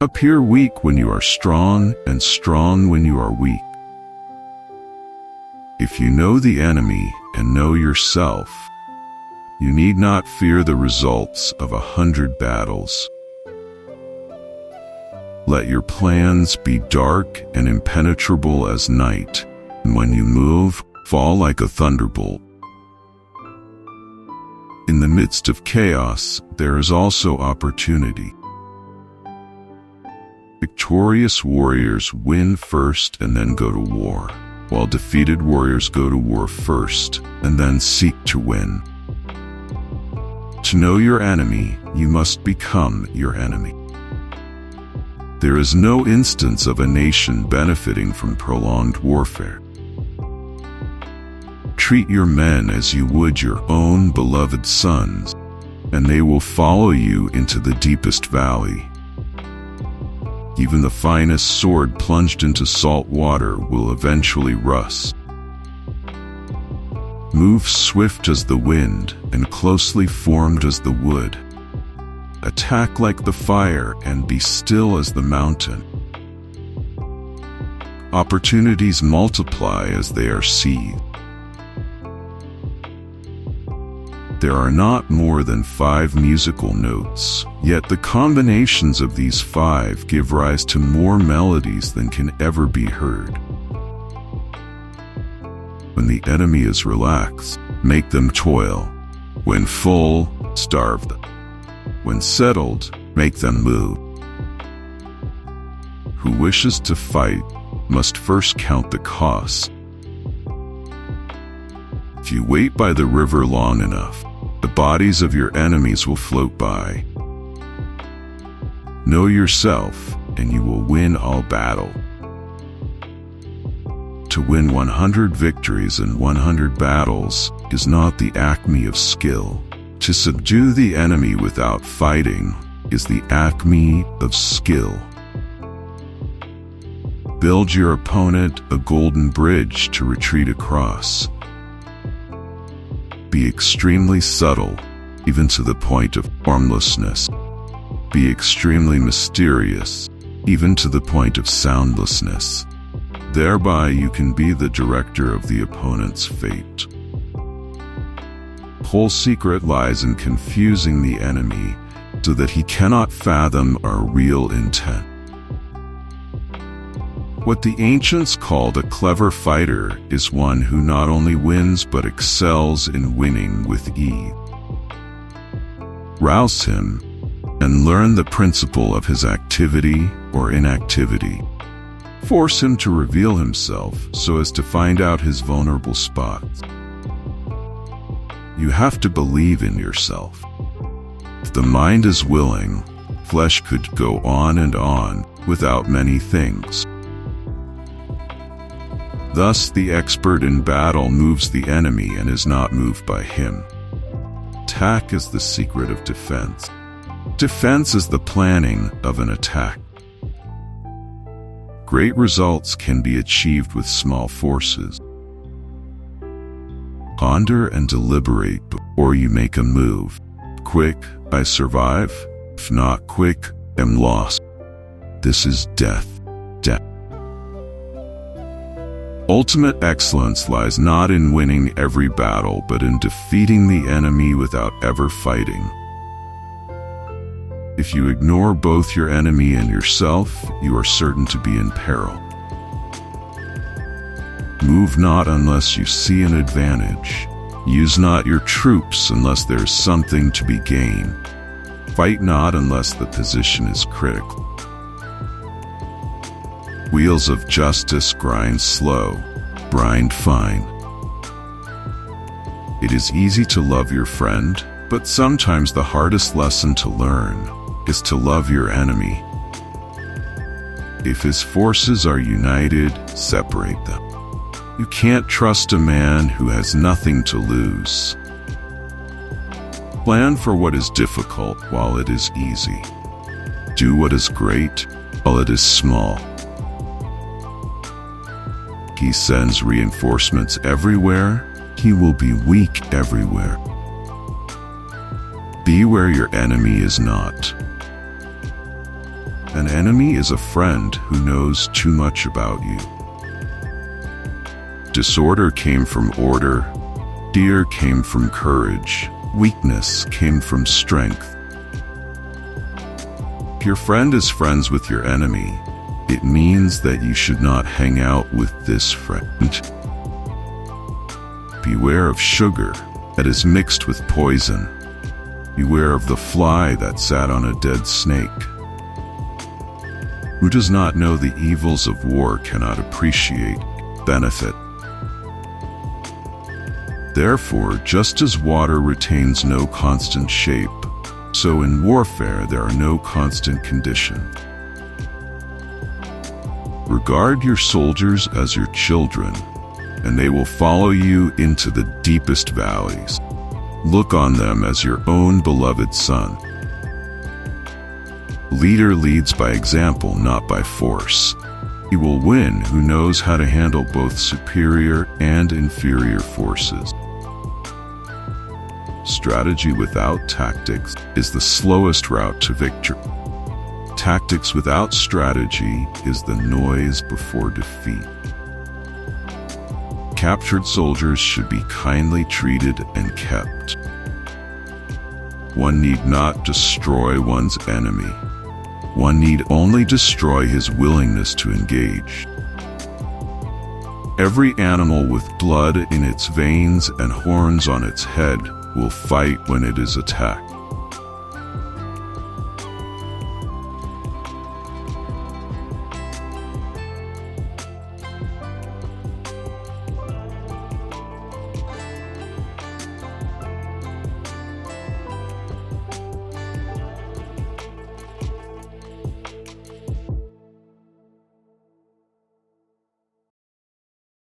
Appear weak when you are strong, and strong when you are weak. If you know the enemy and know yourself, you need not fear the results of 100 battles. Let your plans be dark and impenetrable as night, and when you move, fall like a thunderbolt. In the midst of chaos, there is also opportunity. Victorious warriors win first and then go to war, while defeated warriors go to war first and then seek to win. To know your enemy, you must become your enemy. There is no instance of a nation benefiting from prolonged warfare. Treat your men as you would your own beloved sons, and they will follow you into the deepest valley. Even the finest sword plunged into salt water will eventually rust. Move swift as the wind and closely formed as the wood. Attack like the fire and be still as the mountain. Opportunities multiply as they are seized. There are not more than 5 musical notes, yet the combinations of these 5 give rise to more melodies than can ever be heard. When the enemy is relaxed, make them toil. When full, starve them. When settled, make them move. Who wishes to fight must first count the cost. If you wait by the river long enough, the bodies of your enemies will float by. Know yourself, and you will win all battle. To win 100 victories in 100 battles is not the acme of skill. To subdue the enemy without fighting is the acme of skill. Build your opponent a golden bridge to retreat across. Be extremely subtle, even to the point of formlessness. Be extremely mysterious, even to the point of soundlessness. Thereby you can be the director of the opponent's fate. Whole secret lies in confusing the enemy so that he cannot fathom our real intent. What the ancients called a clever fighter is one who not only wins but excels in winning with ease. Rouse him and learn the principle of his activity or inactivity. Force him to reveal himself so as to find out his vulnerable spots. You have to believe in yourself. If the mind is willing, flesh could go on and on without many things. Thus, the expert in battle moves the enemy and is not moved by him. Attack is the secret of defense. Defense is the planning of an attack. Great results can be achieved with small forces. Ponder and deliberate before you make a move. Quick, I survive. If not quick, am lost. This is death. Ultimate excellence lies not in winning every battle, but in defeating the enemy without ever fighting. If you ignore both your enemy and yourself, you are certain to be in peril. Move not unless you see an advantage. Use not your troops unless there is something to be gained. Fight not unless the position is critical. Wheels of justice grind slow, grind fine. It is easy to love your friend, but sometimes the hardest lesson to learn is to love your enemy. If his forces are united, separate them. You can't trust a man who has nothing to lose. Plan for what is difficult while it is easy. Do what is great while it is small. He sends reinforcements everywhere. He will be weak everywhere. Be where your enemy is not. An enemy is a friend who knows too much about you. Disorder came from order, fear came from courage, weakness came from strength. If your friend is friends with your enemy, it means that you should not hang out with this friend. Beware of sugar that is mixed with poison. Beware of the fly that sat on a dead snake. Who does not know the evils of war cannot appreciate benefit. Therefore, just as water retains no constant shape, so in warfare there are no constant conditions. Regard your soldiers as your children, and they will follow you into the deepest valleys. Look on them as your own beloved son. Leader leads by example, not by force. He will win who knows how to handle both superior and inferior forces. Strategy without tactics is the slowest route to victory. Tactics without strategy is the noise before defeat. Captured soldiers should be kindly treated and kept. One need not destroy one's enemy. One need only destroy his willingness to engage. Every animal with blood in its veins and horns on its head will fight when it is attacked.